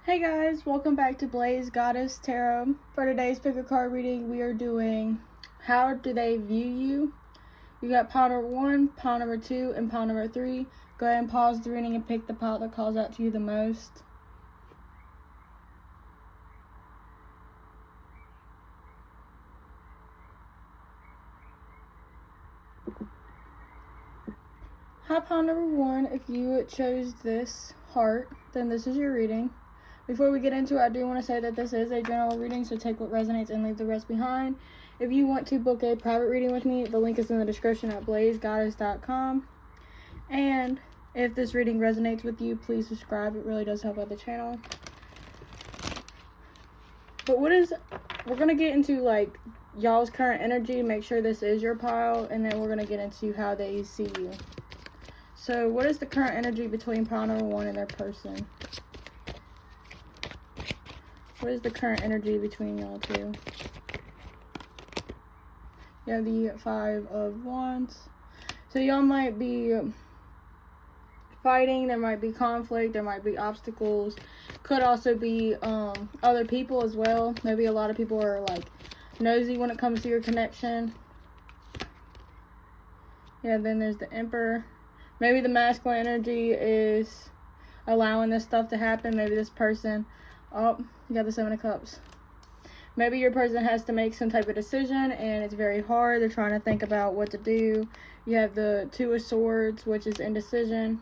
Hey guys, welcome back to Blaze Goddess Tarot. For today's pick a card reading, we are doing How Do They View You? You got pile number 1, pile number 2, and pile number 3. Go ahead and pause the reading and pick the pile that calls out to you the most. Hi, pile number 1. If you chose this heart, then this is your reading. Before we get into it, I do want to say that this is a general reading, so take what resonates and leave the rest behind. If you want to book a private reading with me, the link is in the description at blazegoddess.com. And if this reading resonates with you, please subscribe. It really does help out the channel. But we're going to get into like y'all's current energy, make sure this is your pile, and then we're going to get into how they see you. So what is the current energy between pile number 1 and their person? What is the current energy between y'all two? You have the 5 of Wands. So y'all might be fighting. There might be conflict. There might be obstacles. Could also be other people as well. Maybe a lot of people are like nosy when it comes to your connection. Yeah, then there's the Emperor. Maybe the masculine energy is allowing this stuff to happen. Maybe this person... Oh, you got the 7 of Cups. Maybe your person has to make some type of decision and it's very hard. They're trying to think about what to do. You have the 2 of Swords, which is indecision.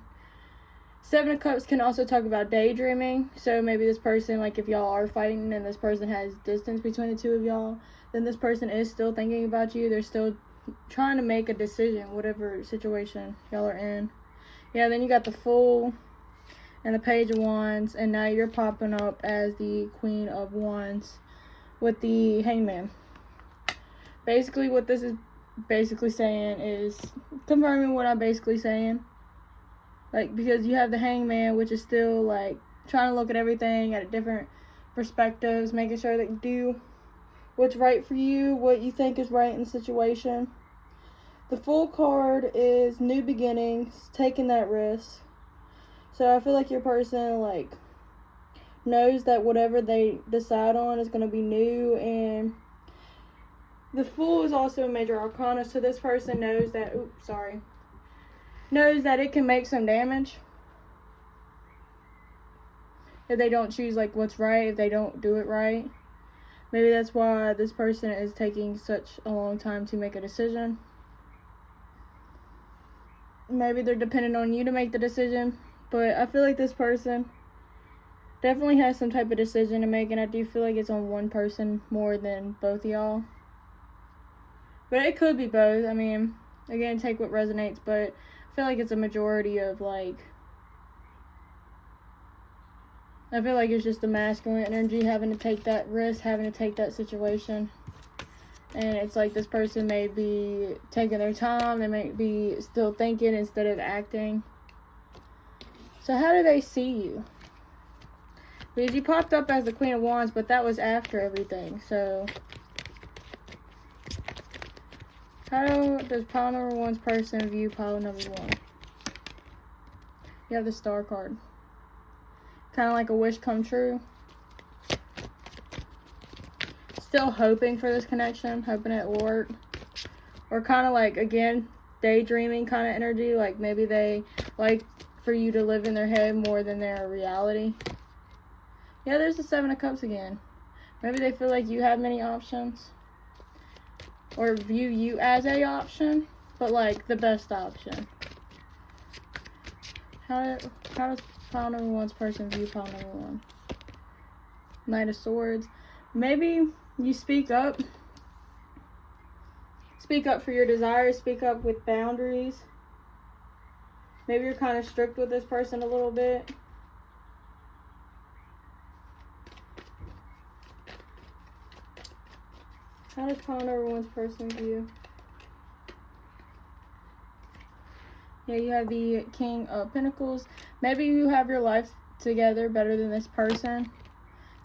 7 of Cups can also talk about daydreaming. So maybe this person, like if y'all are fighting and this person has distance between the two of y'all, then this person is still thinking about you. They're still trying to make a decision, whatever situation y'all are in. Yeah, then you got the Fool and the Page of Wands, and now you're popping up as the Queen of Wands with the Hangman. Basically, what this is basically saying is confirming what I'm basically saying. Like, because you have the Hangman, which is still like trying to look at everything at different perspectives, making sure that you do what's right for you, what you think is right in the situation. The Fool card is new beginnings, taking that risk. So I feel like your person like knows that whatever they decide on is going to be new, and the Fool is also a major arcana, so this person knows that knows that it can make some damage if they don't choose like what's right, if they don't do it right. Maybe that's why this person is taking such a long time to make a decision. Maybe they're dependent on you to make the decision. But I feel like this person definitely has some type of decision to make, and I do feel like it's on one person more than both of y'all. But it could be both. I mean, again, take what resonates, but I feel like it's a majority of like... I feel like it's just the masculine energy having to take that risk, having to take that situation. And it's like this person may be taking their time, they may be still thinking instead of acting. So how do they see you? Because you popped up as the Queen of Wands, but that was after everything. So how does pile number 1's person view pile number 1? You have the Star card. Kind of like a wish come true. Still hoping for this connection, hoping it will work. Or kind of like, again, daydreaming kind of energy. Like maybe they like for you to live in their head more than their reality. Yeah, there's the 7 of Cups again. Maybe they feel like you have many options. Or view you as a option, but like the best option. How does pile number 1's person view pile number 1? Knight of Swords. Maybe you speak up. Speak up for your desires. Speak up with boundaries. Maybe you're kind of strict with this person a little bit. How does pile number 1's person view? Yeah, you have the King of Pentacles. Maybe you have your life together better than this person.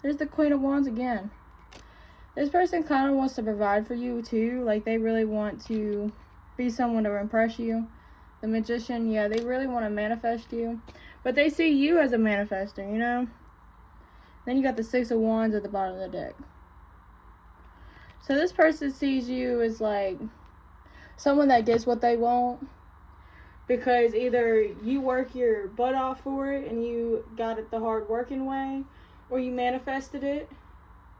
There's the Queen of Wands again. This person kind of wants to provide for you too. Like they really want to be someone to impress you. The Magician, yeah, they really want to manifest you. But they see you as a manifester, you know? Then you got the Six of Wands at the bottom of the deck. So this person sees you as like someone that gets what they want, because either you work your butt off for it and you got it the hard working way, or you manifested it.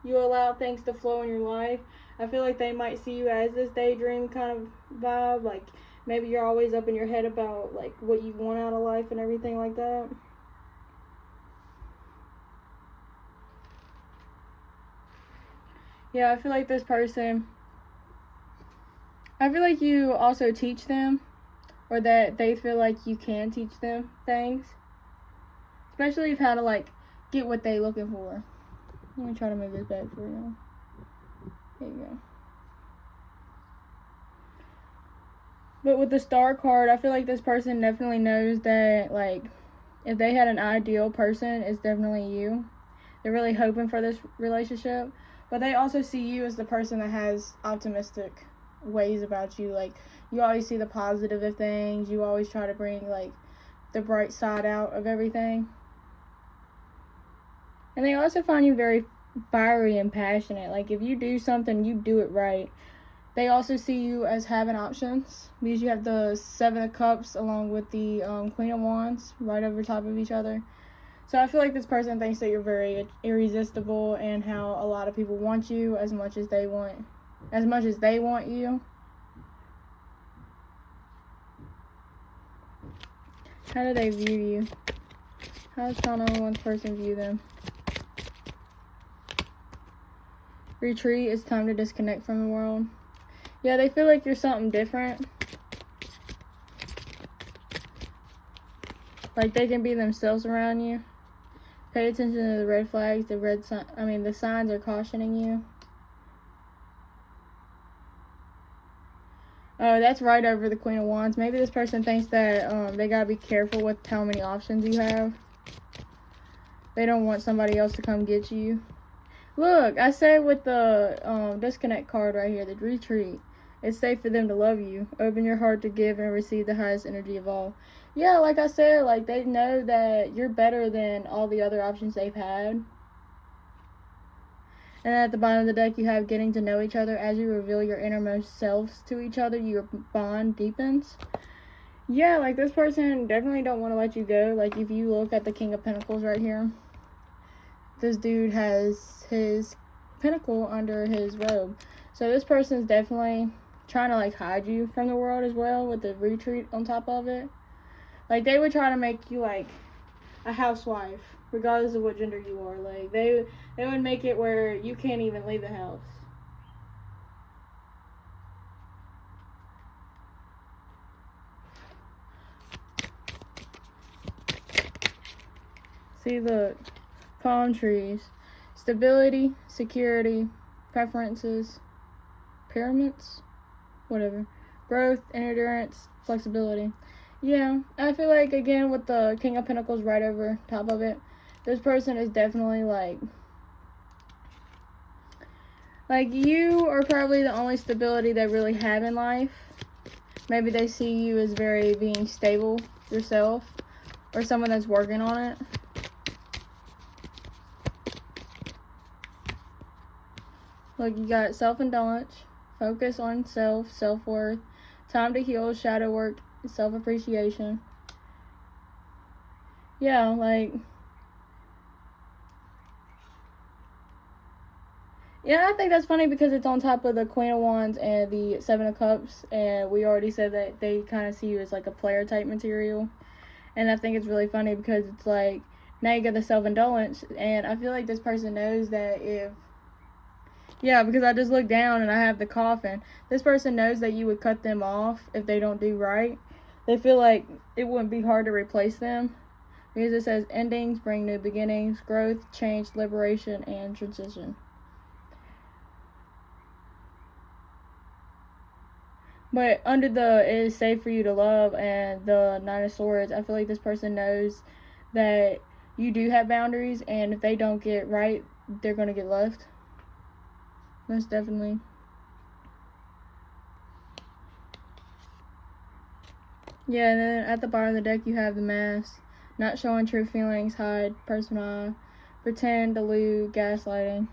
You allow things to flow in your life. I feel like they might see you as this daydream kind of vibe. Like maybe you're always up in your head about like what you want out of life and everything like that. Yeah, I feel like this person, I feel like you also teach them, or that they feel like you can teach them things. Especially if how to like get what they looking for. Let me try to move this back for you. There you go. But with the Star card, I feel like this person definitely knows that, like, if they had an ideal person, it's definitely you. They're really hoping for this relationship. But they also see you as the person that has optimistic ways about you. Like, you always see the positive of things. You always try to bring, like, the bright side out of everything. And they also find you very fiery and passionate. Like, if you do something, you do it right. They also see you as having options, because you have the Seven of Cups along with the Queen of Wands right over top of each other. So I feel like this person thinks that you're very irresistible, and how a lot of people want you as much as they want you. How do they view you? How does one person view them? Retreat. It's time to disconnect from the world. Yeah, they feel like you're something different. Like they can be themselves around you. Pay attention to the red flags. The signs are cautioning you. Oh, that's right over the Queen of Wands. Maybe this person thinks that they gotta be careful with how many options you have. They don't want somebody else to come get you. Look, I said with the disconnect card right here, the retreat. It's safe for them to love you. Open your heart to give and receive the highest energy of all. Yeah, like I said, like they know that you're better than all the other options they've had. And at the bottom of the deck, you have getting to know each other. As you reveal your innermost selves to each other, your bond deepens. Yeah, like this person definitely don't want to let you go. Like if you look at the King of Pentacles right here, this dude has his pentacle under his robe. So this person's definitely trying to like hide you from the world as well, with the retreat on top of it. Like they would try to make you like a housewife regardless of what gender you are. Like they would make it where you can't even leave the house. See, look, palm trees, stability, security, preferences, pyramids, whatever, growth, endurance, flexibility. Yeah, I feel like, again, with the King of Pentacles right over top of it, this person is definitely like you are probably the only stability they really have in life. Maybe they see you as very being stable yourself, or someone that's working on it. Look, you got self-indulgence, focus on self, self-worth, time to heal, shadow work, self-appreciation. Yeah, like, yeah, I think that's funny because it's on top of the Queen of Wands and the Seven of Cups, and we already said that they kind of see you as like a player type material. And I think it's really funny because it's like, now you get the self-indulgence, and I feel like this person knows that because I just looked down and I have the coffin. This person knows that you would cut them off if they don't do right. They feel like it wouldn't be hard to replace them, because it says endings bring new beginnings, growth, change, liberation, and transition. But under the it is safe for you to love and the Nine of Swords, I feel like this person knows that you do have boundaries, and if they don't get right, they're going to get left. Most definitely. Yeah, and then at the bottom of the deck, you have the Mask. Not showing true feelings, hide, persona, pretend, delude, gaslighting.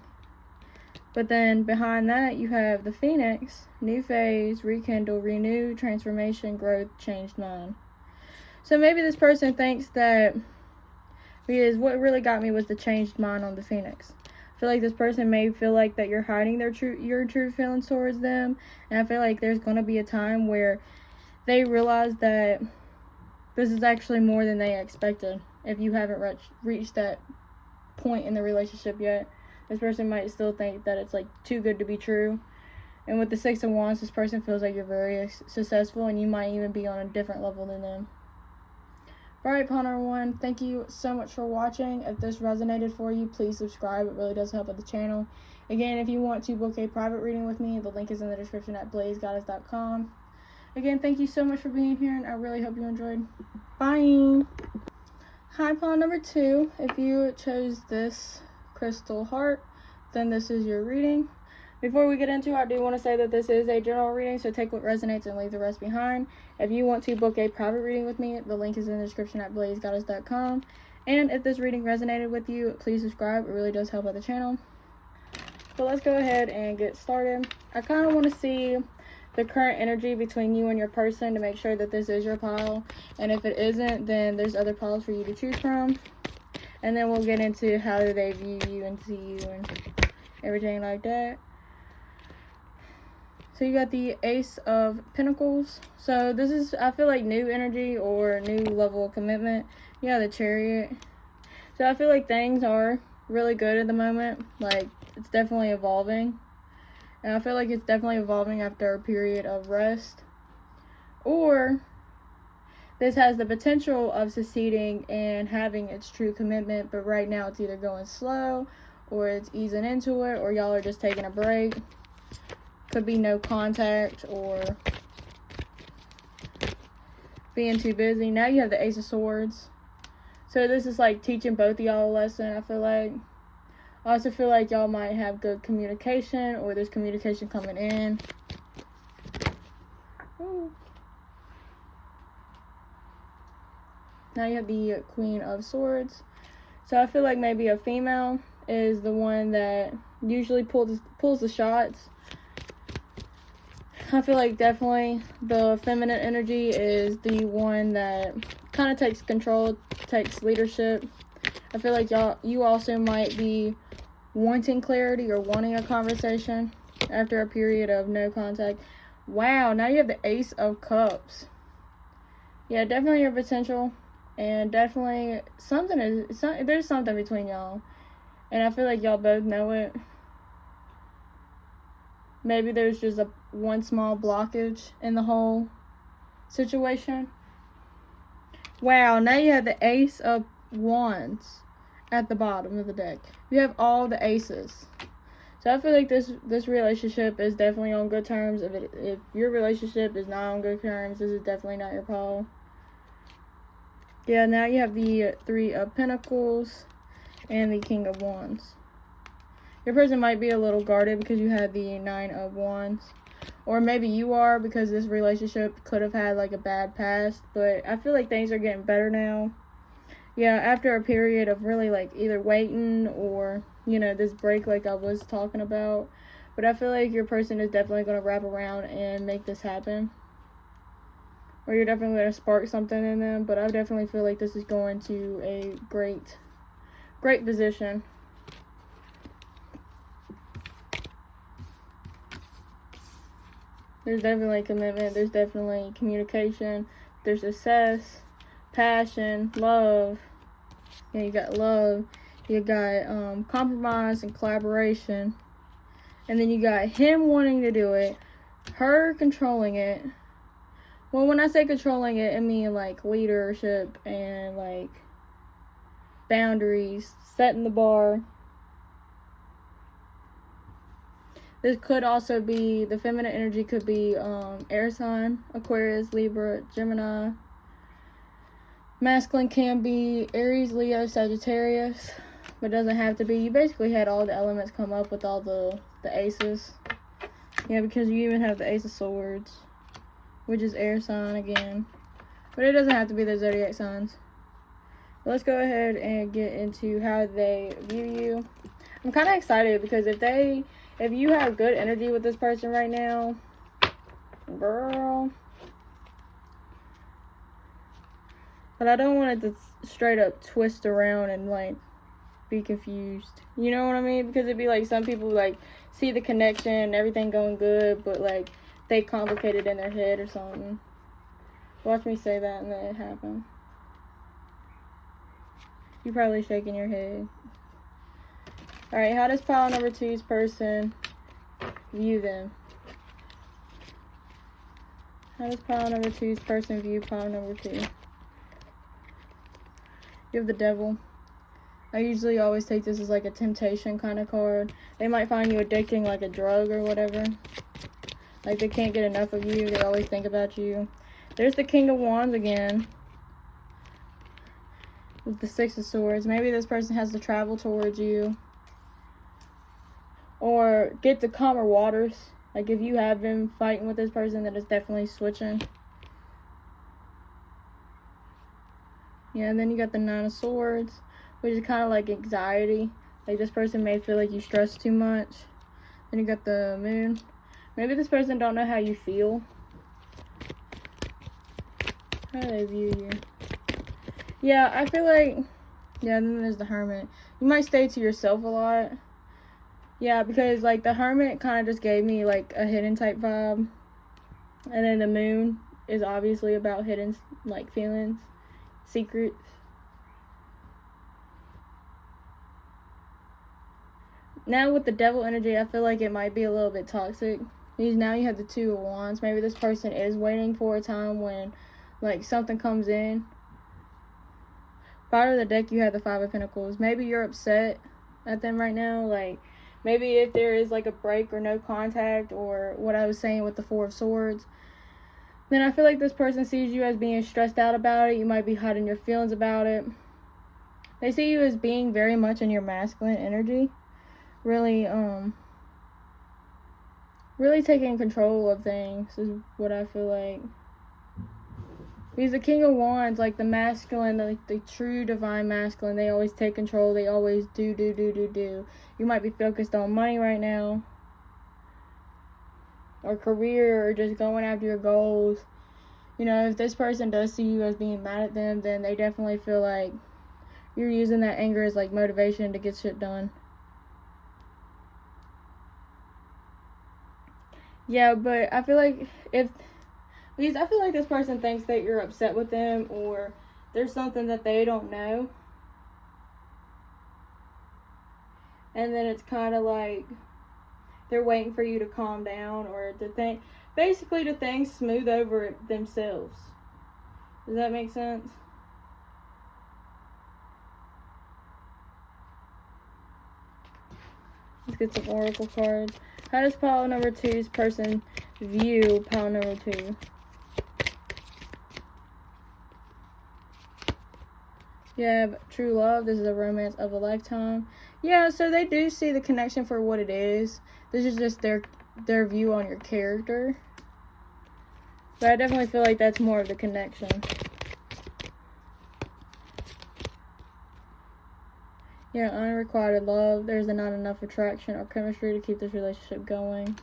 But then behind that, you have the Phoenix, new phase, rekindle, renew, transformation, growth, changed mind. So maybe this person thinks that, because what really got me was the changed mind on the Phoenix. I feel like this person may feel like that you're hiding your true feelings towards them. And I feel like there's going to be a time where they realize that this is actually more than they expected. If you haven't reached that point in the relationship yet, this person might still think that it's like too good to be true. And with the Six of Wands, this person feels like you're very successful and you might even be on a different level than them. Alright, Ponder 1, thank you so much for watching. If this resonated for you, please subscribe. It really does help with the channel. Again, if you want to book a private reading with me, the link is in the description at blazegoddess.com. Again, thank you so much for being here, and I really hope you enjoyed. Bye! Hi, pawn number 2. If you chose this crystal heart, then this is your reading. Before we get into it, I do want to say that this is a general reading, so take what resonates and leave the rest behind. If you want to book a private reading with me, the link is in the description at blazegoddess.com. And if this reading resonated with you, please subscribe. It really does help out the channel. So let's go ahead and get started. I kind of want to see the current energy between you and your person to make sure that this is your pile. And if it isn't, then there's other piles for you to choose from. And then we'll get into how they view you and see you and everything like that. So you got the Ace of Pentacles. So this is, I feel like, new energy or new level of commitment. Yeah, the Chariot. So I feel like things are really good at the moment. Like, it's definitely evolving. And I feel like it's definitely evolving after a period of rest. Or this has the potential of succeeding and having its true commitment, but right now it's either going slow or it's easing into it, or y'all are just taking a break. Could be no contact or being too busy. Now you have the Ace of Swords. So this is like teaching both of y'all a lesson, I feel like. I also feel like y'all might have good communication, or there's communication coming in. Ooh. Now you have the Queen of Swords. So I feel like maybe a female is the one that usually pulls the shots. I feel like definitely the feminine energy is the one that kind of takes control, takes leadership. I feel like you also might be wanting clarity or wanting a conversation after a period of no contact. Wow, now you have the Ace of Cups. Yeah, definitely your potential. And definitely there's something between y'all. And I feel like y'all both know it. Maybe there's just one small blockage in the whole situation. Wow, now you have the Ace of Wands at the bottom of the deck. You have all the aces. So I feel like this relationship is definitely on good terms. If your relationship is not on good terms, this is definitely not your pile. Yeah, now you have the Three of Pentacles and the King of Wands. Your person might be a little guarded because you had the Nine of Wands. Or maybe you are, because this relationship could have had like a bad past. But I feel like things are getting better now. Yeah, after a period of really like either waiting or, you know, this break like I was talking about. But I feel like your person is definitely going to wrap around and make this happen. Or you're definitely going to spark something in them. But I definitely feel like this is going to a great position. There's definitely commitment. There's definitely communication. There's success, passion, love. Yeah, you got love. You got compromise and collaboration. And then you got him wanting to do it, her controlling it. Well, when I say controlling it, I mean like leadership and like boundaries, setting the bar. This could also be, the feminine energy could be Aries Sun, Aquarius, Libra, Gemini. Masculine can be Aries, Leo, Sagittarius, but doesn't have to be. You basically had all the elements come up with all the aces. Yeah, because you even have the Ace of Swords, which is Aries Sun again. But it doesn't have to be the zodiac signs. Let's go ahead and get into how they view you. I'm kind of excited because if you have good energy with this person right now, girl. But I don't want it to straight up twist around and like be confused. You know what I mean? Because it'd be like some people like see the connection, everything going good, but like they complicate it in their head or something. Watch me say that and then it happen. You're probably shaking your head. Alright, how does pile number 2's person view them? How does pile number 2's person view pile number 2? You have the Devil. I usually always take this as like a temptation kind of card. They might find you addicting like a drug or whatever. Like they can't get enough of you. They always think about you. There's the King of Wands again. With the Six of Swords. Maybe this person has to travel towards you. Or get to calmer waters. Like if you have been fighting with this person, then it's definitely switching. Yeah, and then you got the Nine of Swords, which is kind of like anxiety. Like this person may feel like you stress too much. Then you got the Moon. Maybe this person don't know how you feel. How do they view you? Yeah, I feel like... Yeah, and then there's the Hermit. You might stay to yourself a lot. Yeah, because like the Hermit kind of just gave me like a hidden type vibe. And then the Moon is obviously about hidden like feelings. Secrets. Now with the Devil energy, I feel like it might be a little bit toxic. Because now you have the Two of Wands. Maybe this person is waiting for a time when like something comes in. Bottom of the deck, you have the Five of Pentacles. Maybe you're upset at them right now. Like maybe if there is like a break or no contact, or what I was saying with the Four of Swords, then I feel like this person sees you as being stressed out about it. You might be hiding your feelings about it. They see you as being very much in your masculine energy. Really taking control of things is what I feel like. Because the King of Wands, like the masculine, the true divine masculine, they always take control. They always do. You might be focused on money right now. Or career, or just going after your goals. You know, if this person does see you as being mad at them, then they definitely feel like you're using that anger as like motivation to get shit done. Yeah, but I feel like because I feel like this person thinks that you're upset with them, or there's something that they don't know. And then it's kind of like they're waiting for you to calm down, or to think, basically to things smooth over themselves. Does that make sense? Let's get some oracle cards. How does pile number 2's person view pile number 2? You have true love. This is a romance of a lifetime. Yeah, so they do see the connection for what it is. This is just their view on your character. But I definitely feel like that's more of the connection. Yeah, unrequited love. There's not enough attraction or chemistry to keep this relationship going.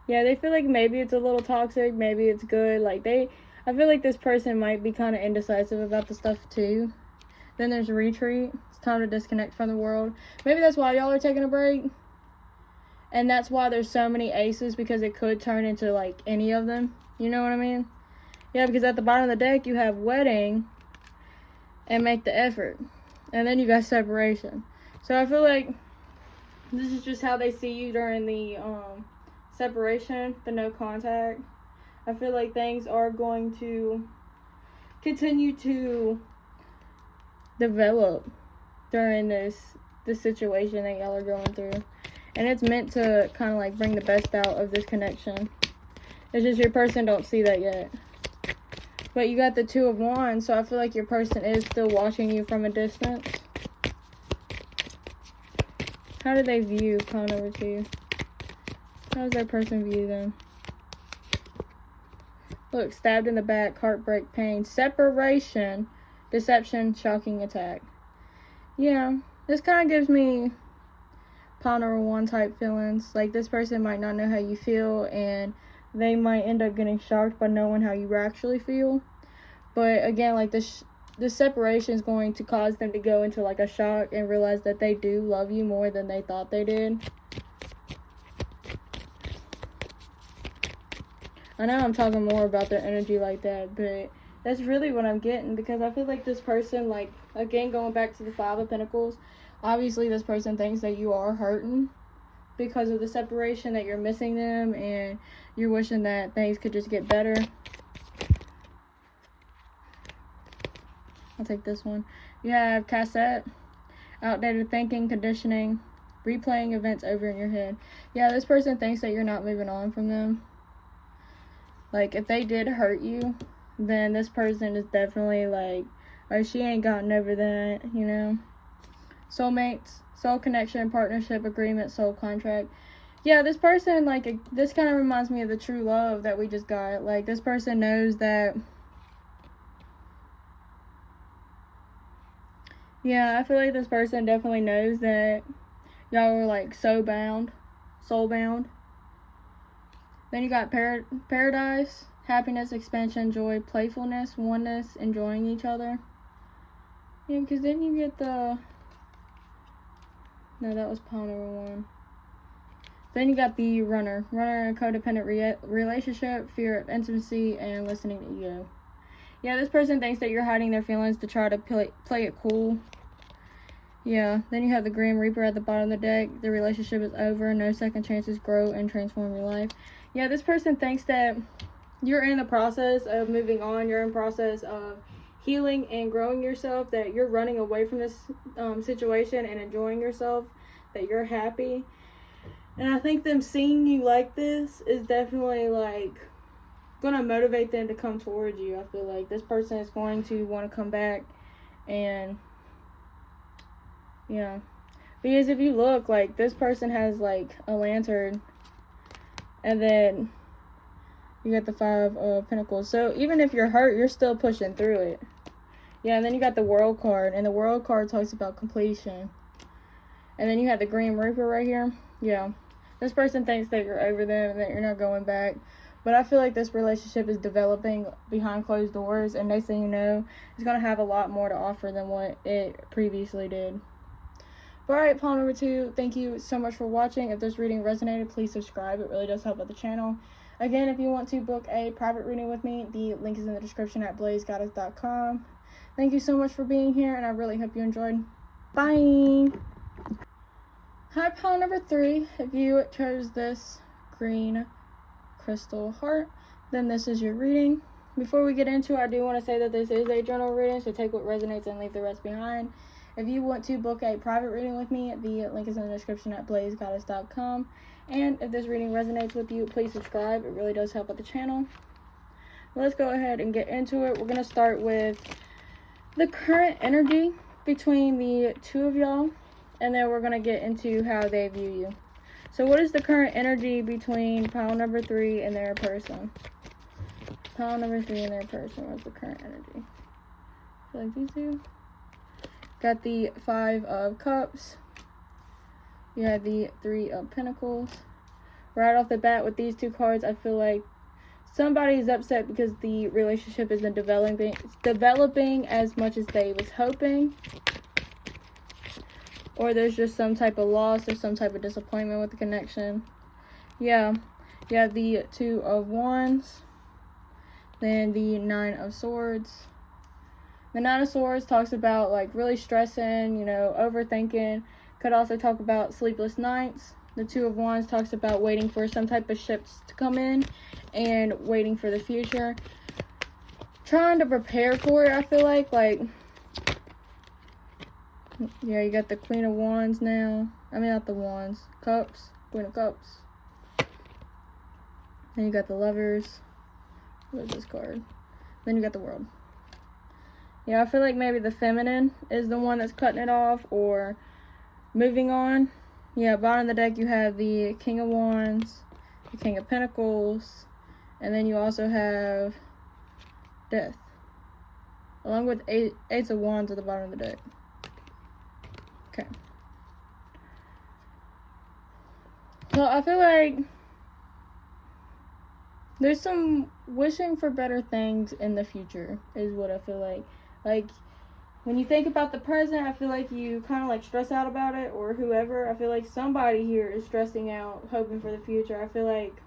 Yeah, they feel like maybe it's a little toxic, maybe it's good. Like I feel like this person might be kind of indecisive about the stuff too. Then there's retreat. It's time to disconnect from the world. Maybe that's why y'all are taking a break. And that's why there's so many aces, because it could turn into like any of them. You know what I mean? Yeah, because at the bottom of the deck you have wedding and make the effort. And then you got separation. So I feel like this is just how they see you during the separation, the no contact. I feel like things are going to continue to develop during this situation that y'all are going through. And it's meant to kind of like bring the best out of this connection. It's just your person don't see that yet. But you got the Two of Wands, so I feel like your person is still watching you from a distance. How do they view pile number 2? How does that person view them? Look, stabbed in the back, heartbreak, pain, separation, deception, shocking attack. Yeah, this kind of gives me pile number 1 type feelings. Like, this person might not know how you feel, and they might end up getting shocked by knowing how you actually feel. But again, like, this separation is going to cause them to go into like a shock and realize that they do love you more than they thought they did. I know I'm talking more about their energy like that, but that's really what I'm getting, because I feel like this person, like, again, going back to the 5 of Pentacles, obviously this person thinks that you are hurting because of the separation, that you're missing them, and you're wishing that things could just get better. I'll take this one. You have cassette, outdated thinking, conditioning, replaying events over in your head. Yeah, this person thinks that you're not moving on from them. Like, if they did hurt you, then this person is definitely like, oh, she ain't gotten over that, you know. Soulmates, soul connection, partnership, agreement, soul contract. Yeah, this person, like, this kind of reminds me of the true love that we just got. Like, this person knows that, yeah, I feel like this person definitely knows that y'all were, like, soul bound. Then you got paradise, happiness, expansion, joy, playfulness, oneness, enjoying each other. Yeah, because then you get the... No, that was pile number 1. Then you got the runner. Runner in a codependent relationship, fear of intimacy, and listening to ego. Yeah, this person thinks that you're hiding their feelings to try to play it cool. Yeah, then you have the Grim Reaper at the bottom of the deck. The relationship is over. No second chances, grow and transform your life. Yeah, this person thinks that you're in the process of moving on. You're in process of healing and growing yourself. That you're running away from this situation and enjoying yourself. That you're happy. And I think them seeing you like this is definitely, like, gonna motivate them to come towards you. I feel like this person is going to want to come back, and yeah, because if you look, like, this person has like a lantern, and then you got the 5 of Pentacles. So even if you're hurt, you're still pushing through it. Yeah, and then you got the World card, and the World card talks about completion. And then you have the Green Reaper right here. Yeah, this person thinks that you're over them and that you're not going back. But I feel like this relationship is developing behind closed doors, and next thing you know, it's going to have a lot more to offer than what it previously did. But alright, pile number 2, thank you so much for watching. If this reading resonated, please subscribe. It really does help out the channel. Again, if you want to book a private reading with me, the link is in the description at blazegoddess.com. Thank you so much for being here, and I really hope you enjoyed. Bye! Hi, pile number 3. If you chose this green crystal heart, then this is your reading. Before we get into it, I do want to say that this is a general reading, so take what resonates and leave the rest behind. If you want to book a private reading with me, the link is in the description at blazegoddess.com. And if this reading resonates with you, please subscribe. It really does help out the channel. Let's go ahead and get into it. We're going to start with the current energy between the 2 of y'all, and then we're going to get into how they view you. So what is the current energy between pile number 3 and their person? Pile number 3 and their person. What's the current energy? I feel like these two. Got the 5 of Cups. You have the 3 of Pentacles. Right off the bat with these 2 cards, I feel like somebody's upset because the relationship isn't developing as much as they was hoping. Or there's just some type of loss or some type of disappointment with the connection. Yeah. You have the 2 of Wands. Then the 9 of Swords. The 9 of Swords talks about, like, really stressing, you know, overthinking. Could also talk about sleepless nights. The 2 of Wands talks about waiting for some type of shifts to come in and waiting for the future. Trying to prepare for it, I feel like. Yeah, you got the Queen of Wands now. I mean, not the Wands. Cups. Queen of Cups. Then you got the Lovers. What is this card? Then you got the World. Yeah, I feel like maybe the feminine is the one that's cutting it off or moving on. Yeah, bottom of the deck you have the King of Wands, the King of Pentacles, and then you also have Death. along with Ace of Wands at the bottom of the deck. Okay. So I feel like there's some wishing for better things in the future is what I feel like. Like, when you think about the present, I feel like you kind of like stress out about it, or whoever. I feel like somebody here is stressing out, hoping for the future. I feel like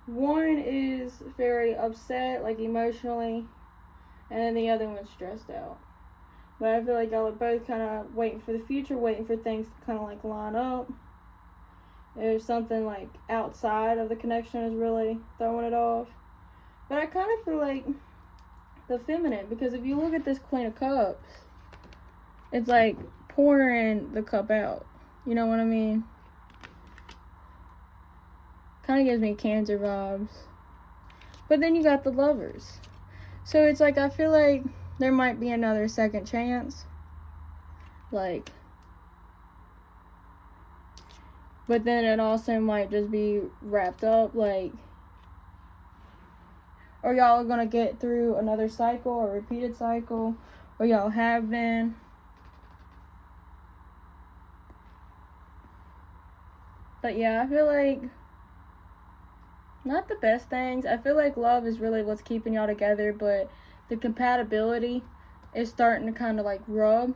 one is very upset, like emotionally, and then the other one's stressed out. But I feel like y'all are both kind of waiting for the future, waiting for things to kind of like line up. There's something like outside of the connection is really throwing it off. But I kind of feel like the feminine, because if you look at this Queen of Cups, it's like pouring the cup out. You know what I mean? Kind of gives me Cancer vibes. But then you got the Lovers. So it's like, I feel like there might be another second chance. Like, but then it also might just be wrapped up, like, or y'all are going to get through another cycle, or repeated cycle, or y'all have been. But yeah, I feel like not the best things. I feel like love is really what's keeping y'all together, but the compatibility is starting to kind of like rub.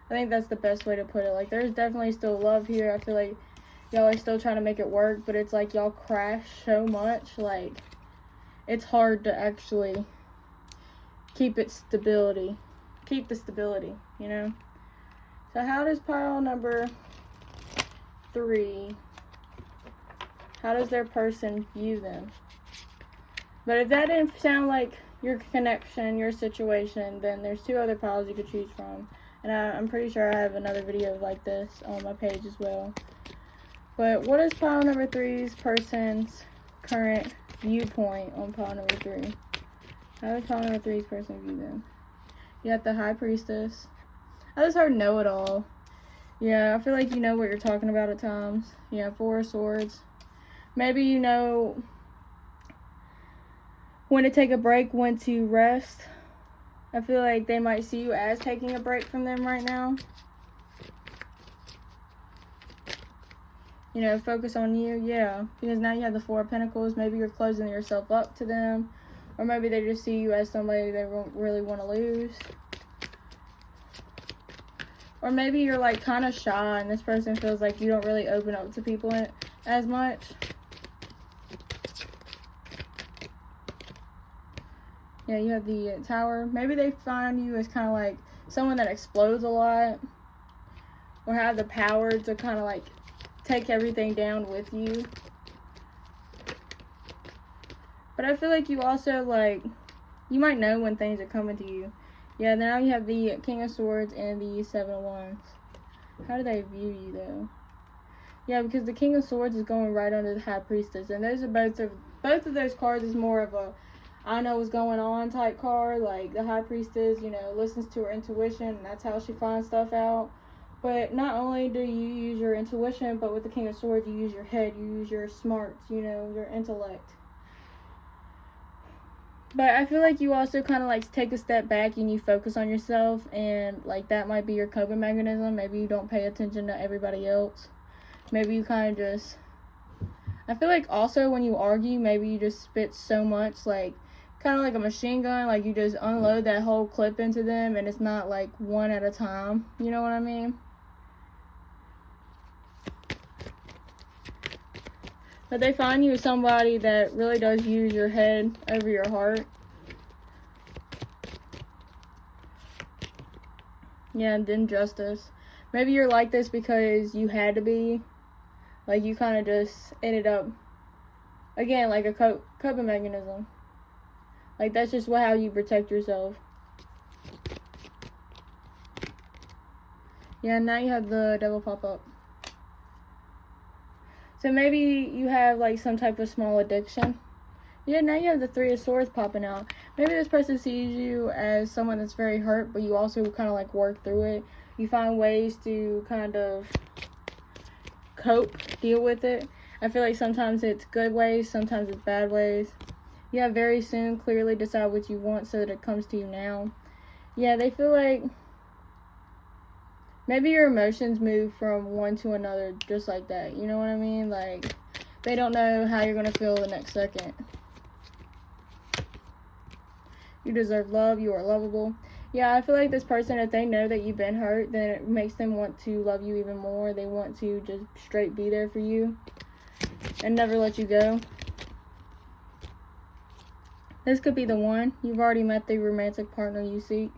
I think that's the best way to put it. Like, there's definitely still love here. I feel like y'all are still trying to make it work, but it's like y'all crash so much. Like, it's hard to actually keep the stability, you know? So how does pile number 3, how does their person view them? But if that didn't sound like your connection, your situation, then there's 2 other piles you could choose from. And I'm pretty sure I have another video like this on my page as well. But what is pile number 3's person's current viewpoint on pile number 3? How does pile number 3's person view them? You got the High Priestess. I just heard know-it-all. Yeah, I feel like you know what you're talking about at times. Yeah, 4 of Swords. Maybe you know when to take a break, when to rest. I feel like they might see you as taking a break from them right now. You know, focus on you, yeah. Because now you have the 4 of Pentacles. Maybe you're closing yourself up to them. Or maybe they just see you as somebody they don't really want to lose. Or maybe you're like kind of shy and this person feels like you don't really open up to people as much. Yeah, you have the Tower. Maybe they find you as kind of like someone that explodes a lot. Or have the power to kind of like take everything down with you. But I feel like you also like, you might know when things are coming to you. Yeah, now you have the King of Swords and the 7 of Wands. How do they view you though? Yeah, because the King of Swords is going right under the High Priestess. And those are both of those cards is more of a I know what's going on type card. Like the High Priestess, you know, listens to her intuition and that's how she finds stuff out. But not only do you use your intuition, but with the King of Swords, you use your head, you use your smarts, you know, your intellect. But I feel like you also kind of like take a step back and you focus on yourself, and like that might be your coping mechanism. Maybe you don't pay attention to everybody else. Maybe you kind of just, I feel like also when you argue, maybe you just spit so much, like kind of like a machine gun, like you just unload that whole clip into them and it's not like one at a time. You know what I mean? But they find you as somebody that really does use your head over your heart. Yeah, and then Justice. Maybe you're like this because you had to be. Like you kind of just ended up, again, like a coping mechanism. Like that's just how you protect yourself. Yeah, now you have the Devil pop up. So maybe you have like some type of small addiction. Yeah, now you have the 3 of Swords popping out. Maybe this person sees you as someone that's very hurt, but you also kind of like work through it. You find ways to kind of cope, deal with it. I feel like sometimes it's good ways, sometimes it's bad ways. Yeah, very soon, clearly decide what you want so that it comes to you now. Yeah, they feel like maybe your emotions move from one to another just like that. You know what I mean? Like, they don't know how you're going to feel the next second. You deserve love. You are lovable. Yeah, I feel like this person, if they know that you've been hurt, then it makes them want to love you even more. They want to just straight be there for you and never let you go. This could be the one. You've already met the romantic partner you seek.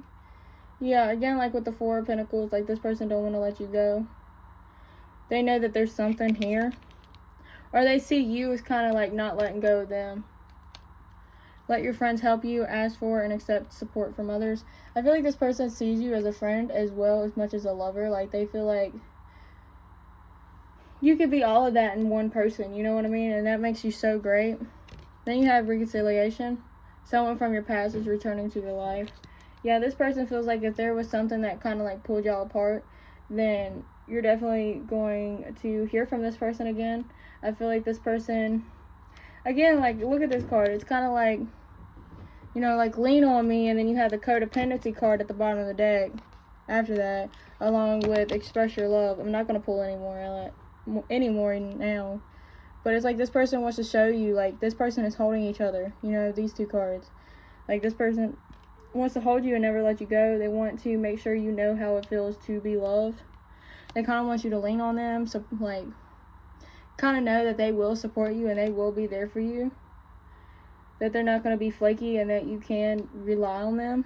Yeah, again, like with the Four of Pentacles, like this person don't want to let you go. They know that there's something here. Or they see you as kind of like not letting go of them. Let your friends help you, ask for and accept support from others. I feel like this person sees you as a friend as well as much as a lover. Like, they feel like you could be all of that in one person, you know what I mean? And that makes you so great. Then you have reconciliation. Someone from your past is returning to your life. Yeah, this person feels like if there was something that kind of like pulled y'all apart, then you're definitely going to hear from this person again. I feel like this person, again, like, look at this card. It's kind of like, you know, like, lean on me, and then you have the codependency card at the bottom of the deck after that, along with express your love. I'm not going to pull anymore now. But it's like this person wants to show you, like, this person is holding each other. You know, these two cards. Like, this person wants to hold you and never let you go. They want to make sure you know how it feels to be loved. They kind of want you to lean on them. So, like, kind of know that they will support you and they will be there for you. That they're not going to be flaky and that you can rely on them.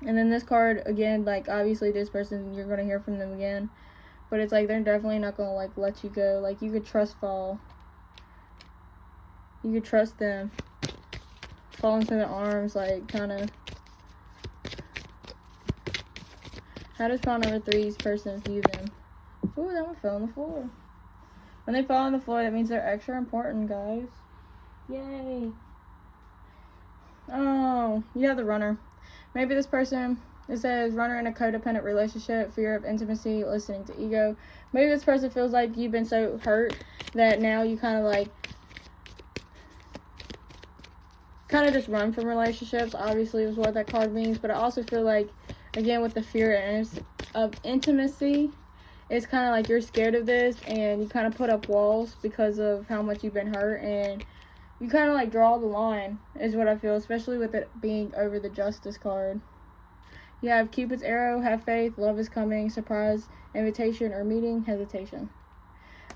And then this card, again, like, obviously this person, you're going to hear from them again. But it's like they're definitely not going to, like, let you go. Like, you could trust fall. You could trust them. Fall into their arms, like, kind of. How does pile number 3's person view them? Ooh, that one fell on the floor. When they fall on the floor, that means they're extra important, guys. Yay. Oh, you have the runner. Maybe this person, it says runner in a codependent relationship, fear of intimacy, listening to ego. Maybe this person feels like you've been so hurt that now you kind of like, just run from relationships, obviously is what that card means. But I also feel like, again, with the fear of intimacy, it's kind of like you're scared of this and you kind of put up walls because of how much you've been hurt, and you kind of like draw the line is what I feel, especially with it being over the Justice card. You have Cupid's arrow, have faith, love is coming, surprise, invitation or meeting, hesitation.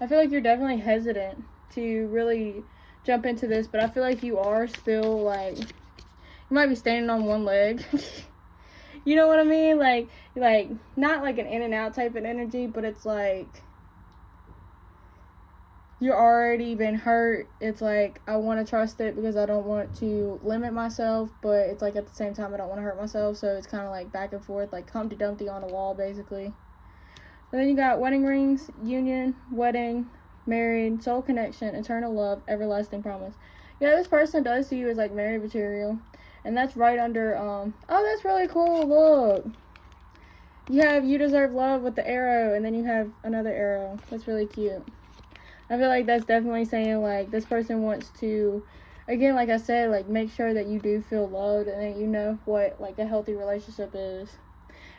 I feel like you're definitely hesitant to really jump into this, but I feel like you are still, like, you might be standing on one leg. You know what I mean? Like not like an in and out type of energy, but it's like you're already been hurt. It's like, I want to trust it because I don't want to limit myself, but it's like at the same time I don't want to hurt myself, so it's kind of like back and forth, like Humpty Dumpty on a wall, basically. And then you got wedding rings, union, wedding, married, soul connection, eternal love, everlasting promise. Yeah, this person does see you as like married material. And that's right under, oh, that's really cool, look. You have you deserve love with the arrow, and then you have another arrow. That's really cute. I feel like that's definitely saying, like, this person wants to, again, like I said, like, make sure that you do feel loved and that you know what, like, a healthy relationship is.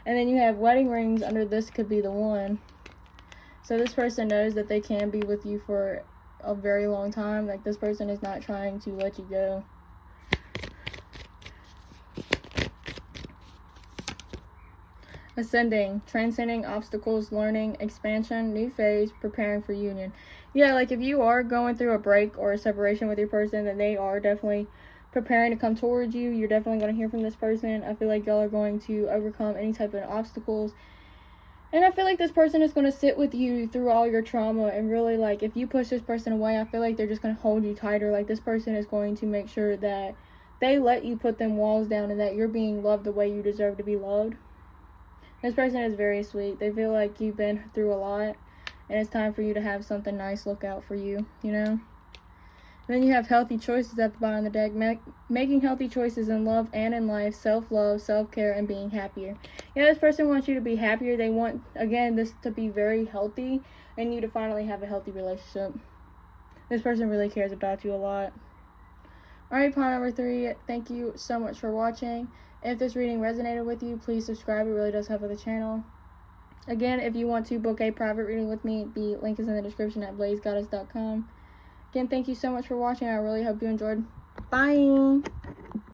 And then you have wedding rings under this could be the one. So this person knows that they can be with you for a very long time. Like, this person is not trying to let you go. Ascending, transcending obstacles, learning, expansion, new phase, preparing for union. Yeah, like if you are going through a break or a separation with your person, then they are definitely preparing to come towards you. You're definitely going to hear from this person. I feel like y'all are going to overcome any type of obstacles. And I feel like this person is going to sit with you through all your trauma, and really, like, if you push this person away, I feel like they're just going to hold you tighter. Like, this person is going to make sure that they let you put them walls down and that you're being loved the way you deserve to be loved. This person is very sweet. They feel like you've been through a lot, and it's time for you to have something nice look out for you, you know? And then you have healthy choices at the bottom of the deck. Making healthy choices in love and in life, self-love, self-care, and being happier. Yeah, this person wants you to be happier. They want, again, this to be very healthy and you to finally have a healthy relationship. This person really cares about you a lot. Alright, pile number 3, thank you so much for watching. If this reading resonated with you, please subscribe. It really does help with the channel. Again, if you want to book a private reading with me, the link is in the description at blazegoddess.com. Again, thank you so much for watching. I really hope you enjoyed. Bye!